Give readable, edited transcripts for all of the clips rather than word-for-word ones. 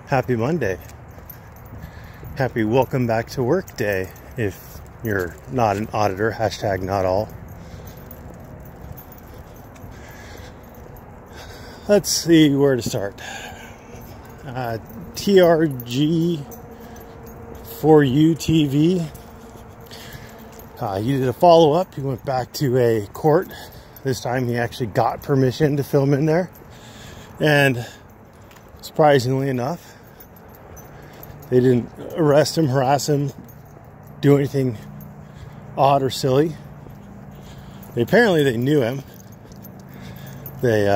Happy Monday. Happy welcome back to work day if you're not an auditor, hashtag not all. Let's see where to start. TRG for you TV. He did a follow-up. He went back to a court. This time he actually got permission to film in there. And surprisingly enough, they didn't arrest him, harass him, do anything odd or silly. Apparently they knew him. They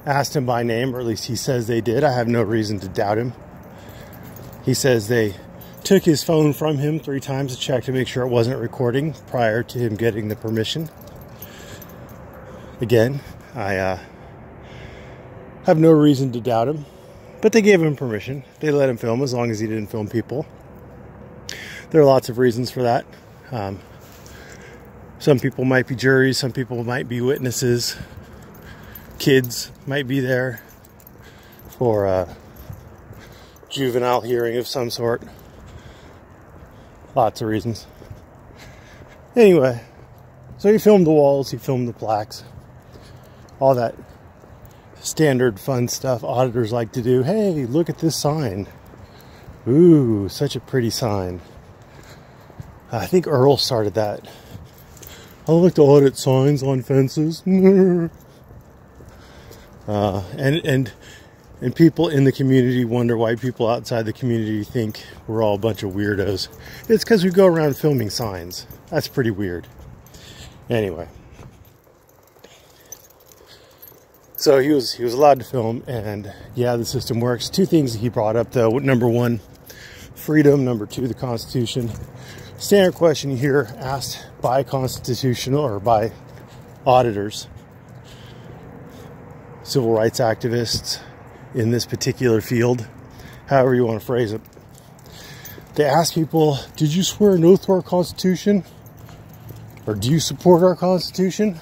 asked him by name, or at least he says they did. I have no reason to doubt him. He says they took his phone from him 3 times to check to make sure it wasn't recording prior to him getting the permission. Again, I have no reason to doubt him. But they gave him permission. They let him film as long as he didn't film people. There are lots of reasons for that. Some people might be juries. Some people might be witnesses. Kids might be there for a juvenile hearing of some sort. Lots of reasons. Anyway, so he filmed the walls. He filmed the plaques. All that standard fun stuff auditors like to do. Hey, look at this sign. Ooh, such a pretty sign. I think Earl started that. I like to audit signs on fences. And people in the community wonder why people outside the community think we're all a bunch of weirdos. It's because we go around filming signs. That's pretty weird. Anyway. So he was allowed to film, and yeah, the system works. 2 things he brought up, though. Number 1, freedom. Number 2, the Constitution. Standard question you hear asked by constitutional or by auditors, civil rights activists in this particular field, however you want to phrase it. They ask people, did you swear an oath to our Constitution? Or do you support our Constitution?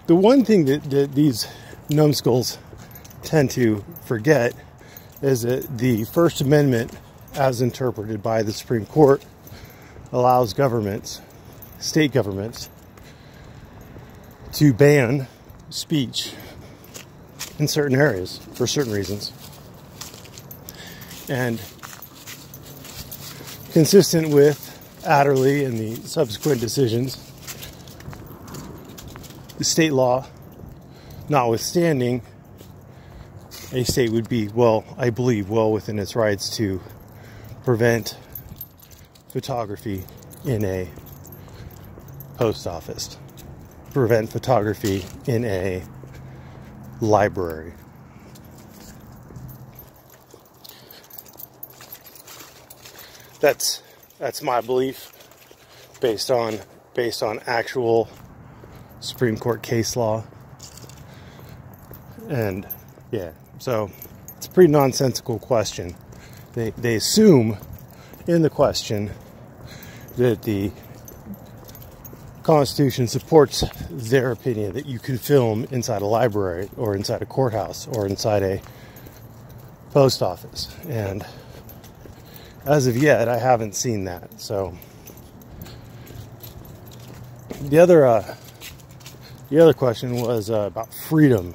The one thing that these numbskulls tend to forget is that the First Amendment, as interpreted by the Supreme Court, allows governments, state governments, to ban speech in certain areas for certain reasons. And consistent with Adderley and the subsequent decisions, the state law notwithstanding, a state would be, well, I believe, well within its rights to prevent photography in a post office, prevent photography in a library. That's my belief based on actual Supreme Court case law. And yeah, so it's a pretty nonsensical question. They assume in the question that the Constitution supports their opinion that you can film inside a library or inside a courthouse or inside a post office. And as of yet, I haven't seen that. So the other question was about freedom.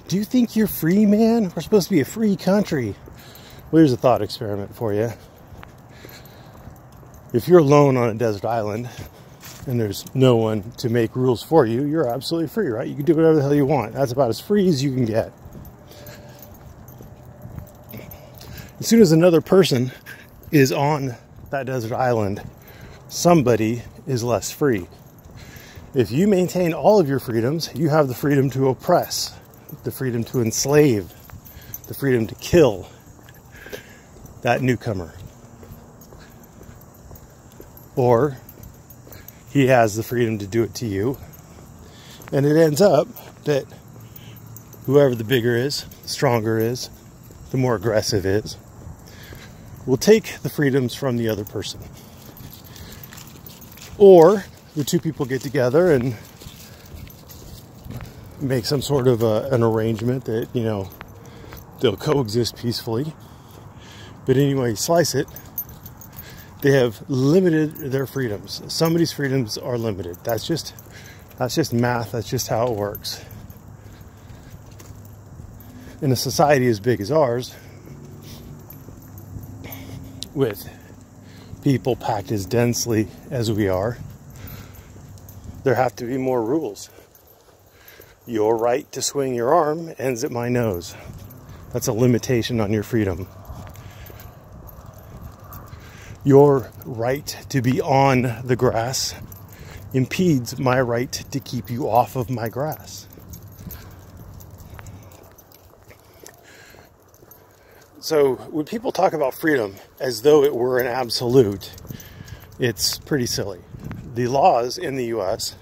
Do you think you're free, man? We're supposed to be a free country. Well, here's a thought experiment for you. If you're alone on a desert island and there's no one to make rules for you, you're absolutely free, right? You can do whatever the hell you want. That's about as free as you can get. As soon as another person is on that desert island, somebody is less free. If you maintain all of your freedoms, you have the freedom to oppress, the freedom to enslave, the freedom to kill that newcomer. Or he has the freedom to do it to you. And it ends up that whoever the bigger is, stronger is, the more aggressive is, will take the freedoms from the other person. Or the 2 people get together and make some sort of an arrangement that, you know, They'll coexist peacefully. But anyway, you slice it, they have limited their freedoms. Somebody's freedoms are limited. That's just math. That's just how it works. In a society as big as ours, with people packed as densely as we are, there have to be more rules. Your right to swing your arm ends at my nose. That's a limitation on your freedom. Your right to be on the grass impedes my right to keep you off of my grass. So when people talk about freedom as though it were an absolute, it's pretty silly. The laws in the US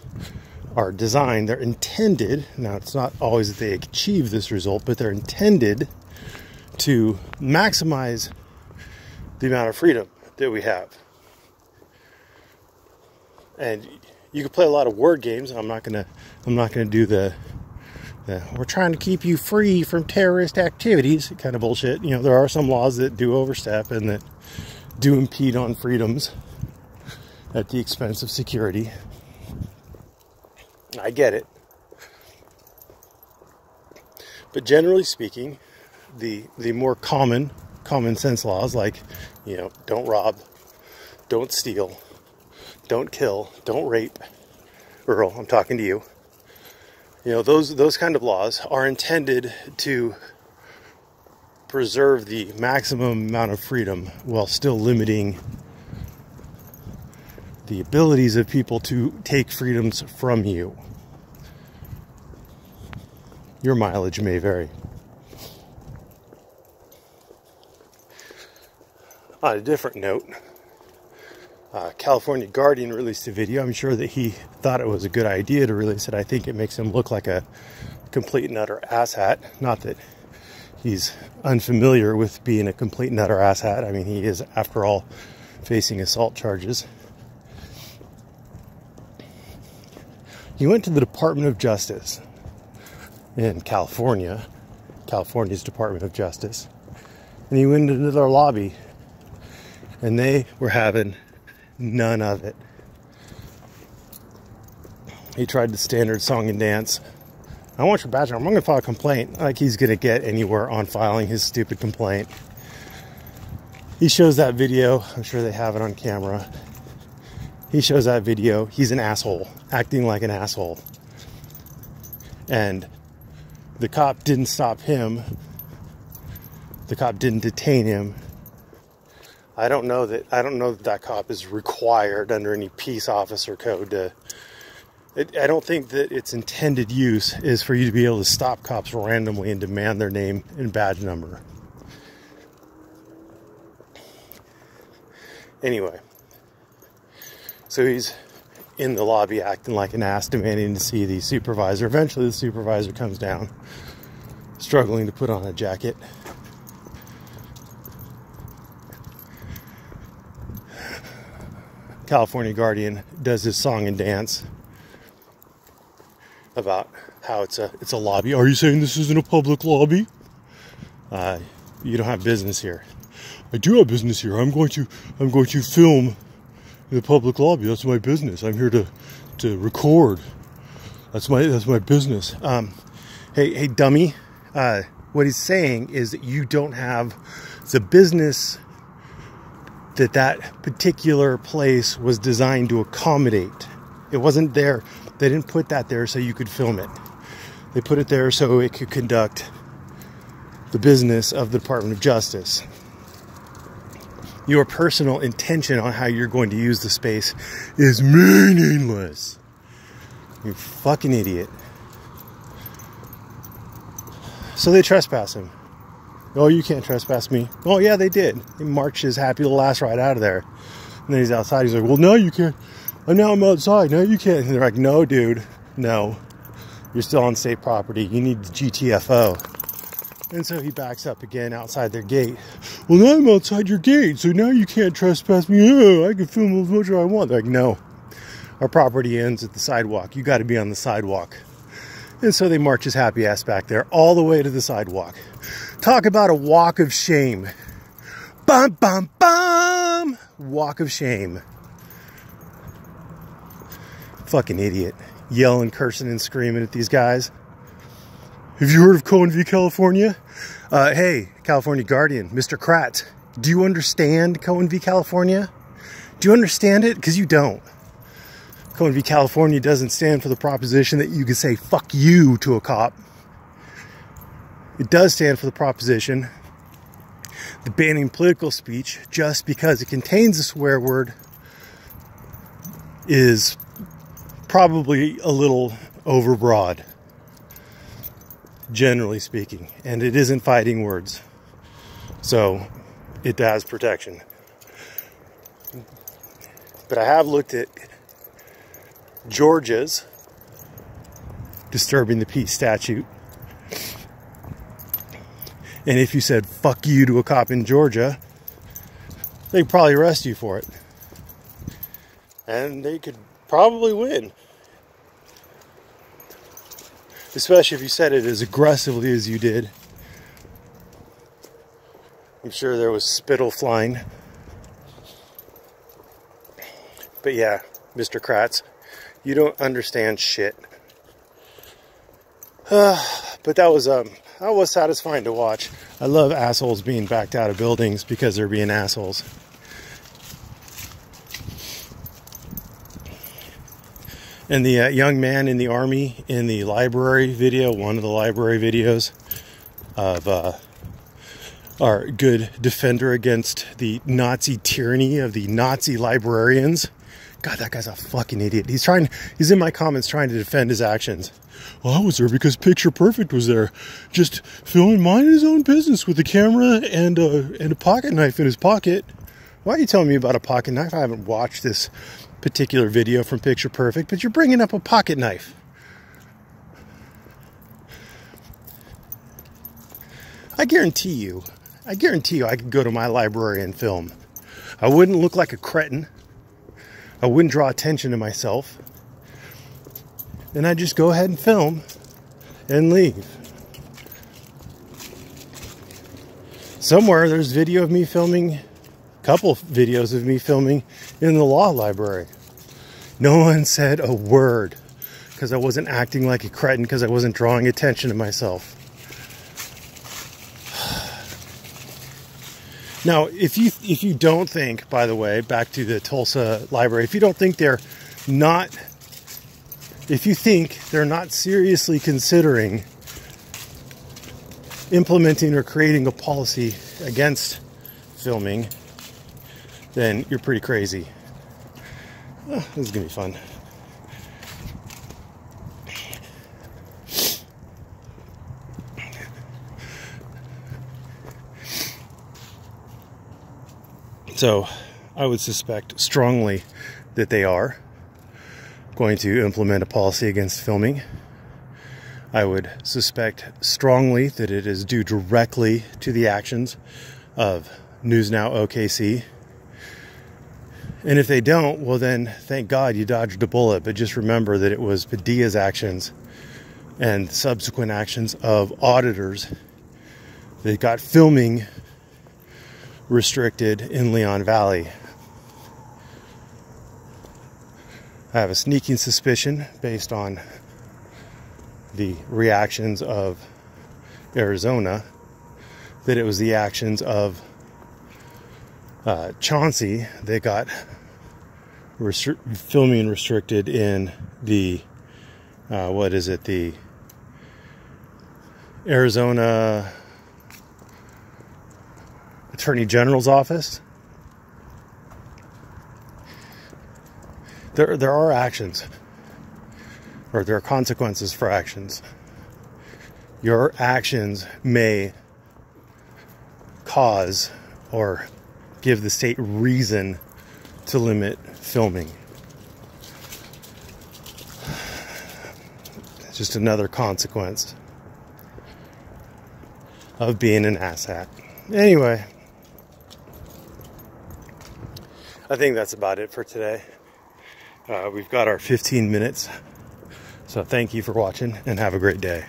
are designed, they're intended, now it's not always that they achieve this result, but they're intended to maximize the amount of freedom that we have. And you can play a lot of word games. I'm not gonna do the we're trying to keep you free from terrorist activities kind of bullshit. You know, there are some laws that do overstep and that do impede on freedoms at the expense of security. I get it. But generally speaking, the more common sense laws, like, you know, don't rob, don't steal, don't kill, don't rape. Earl, I'm talking to you. You know, those kind of laws are intended to preserve the maximum amount of freedom while still limiting the abilities of people to take freedoms from you. Your mileage may vary. On a different note, California Guardian released a video. I'm sure that he thought it was a good idea to release it. I think it makes him look like a complete and utter asshat. Not that he's unfamiliar with being a complete and utter asshat. I mean, he is, after all, facing assault charges. He went to the Department of Justice in California's Department of Justice, and he went into their lobby, and they were having none of it. He tried the standard song and dance. I want your badge. I'm going to file a complaint. Like he's going to get anywhere on filing his stupid complaint. He shows that video. I'm sure they have it on camera. He shows that video. He's an asshole, acting like an asshole. And the cop didn't stop him. The cop didn't detain him. I don't know that cop is required under any peace officer code to. I don't think that its intended use is for you to be able to stop cops randomly and demand their name and badge number. Anyway, so he's in the lobby acting like an ass, demanding to see the supervisor. Eventually the supervisor comes down, struggling to put on a jacket. California Guardian does his song and dance about how it's a lobby. Are you saying this isn't a public lobby? You don't have business here. I do have business here. I'm going to film in the public lobby. That's my business. I'm here to record. That's my business. Hey dummy. What he's saying is that you don't have the business that particular place was designed to accommodate. It wasn't there. They didn't put that there so you could film it. They put it there so it could conduct the business of the Department of Justice. Your personal intention on how you're going to use the space is meaningless. You fucking idiot. So they trespass him. Oh, you can't trespass me. Oh, yeah, they did. He marched his happy little ass right out of there. And then he's outside. He's like, well, now you can't. Now I'm outside. Now you can't. And they're like, no, dude. No. You're still on state property. You need the GTFO. And so he backs up again outside their gate. Well, now I'm outside your gate, so now you can't trespass me. Oh, I can film as much as I want. They're like, no. Our property ends at the sidewalk. You got to be on the sidewalk. And so they march his happy ass back there all the way to the sidewalk. Talk about a walk of shame. Bum, bum, bum! Walk of shame. Fucking idiot. Yelling, cursing, and screaming at these guys. Have you heard of Cohen v. California? Hey, California Guardian, Mr. Kratz, do you understand Cohen v. California? Do you understand it? Because you don't. Cohen v. California doesn't stand for the proposition that you can say fuck you to a cop. It does stand for the proposition that banning political speech just because it contains a swear word is probably a little overbroad, generally speaking, and it isn't fighting words, so it has protection. But I have looked at Georgia's disturbing the peace statute, and if you said fuck you to a cop in Georgia, they'd probably arrest you for it, and they could probably win, especially if you said it as aggressively as you did. I'm sure there was spittle flying. But yeah, Mr. Kratz, you don't understand shit. But that was satisfying to watch. I love assholes being backed out of buildings because they're being assholes. And the young man in the army in the library video, one of the library videos of our good defender against the Nazi tyranny of the Nazi librarians. God, that guy's a fucking idiot. He's in my comments trying to defend his actions. Well, I was there because Picture Perfect was there, just filming, minding his own business with a camera and a pocket knife in his pocket. Why are you telling me about a pocket knife? I haven't watched this particular video from Picture Perfect, but you're bringing up a pocket knife. I guarantee you I could go to my library and film. I wouldn't look like a cretin. I wouldn't draw attention to myself. And I'd just go ahead and film and leave. Somewhere there's video of me filming, a couple videos of me filming in the law library. No one said a word because I wasn't acting like a cretin, because I wasn't drawing attention to myself. Now, if you don't think, by the way, back to the Tulsa library, if you think they're not seriously considering implementing or creating a policy against filming, then you're pretty crazy. Oh, this is gonna be fun. So I would suspect strongly that they are going to implement a policy against filming. I would suspect strongly that it is due directly to the actions of News Now OKC. And if they don't, well then, thank God you dodged a bullet. But just remember that it was Padilla's actions and subsequent actions of auditors that got filming restricted in Leon Valley. I have a sneaking suspicion, based on the reactions of Arizona, that it was the actions of Chauncey that got filming restricted in the the Arizona Attorney General's office. There are actions, or there are consequences for actions. Your actions may cause or give the state reason to limit filming. It's just another consequence of being an asshat. Anyway, I think that's about it for today. We've got our 15 minutes So thank you for watching and have a great day.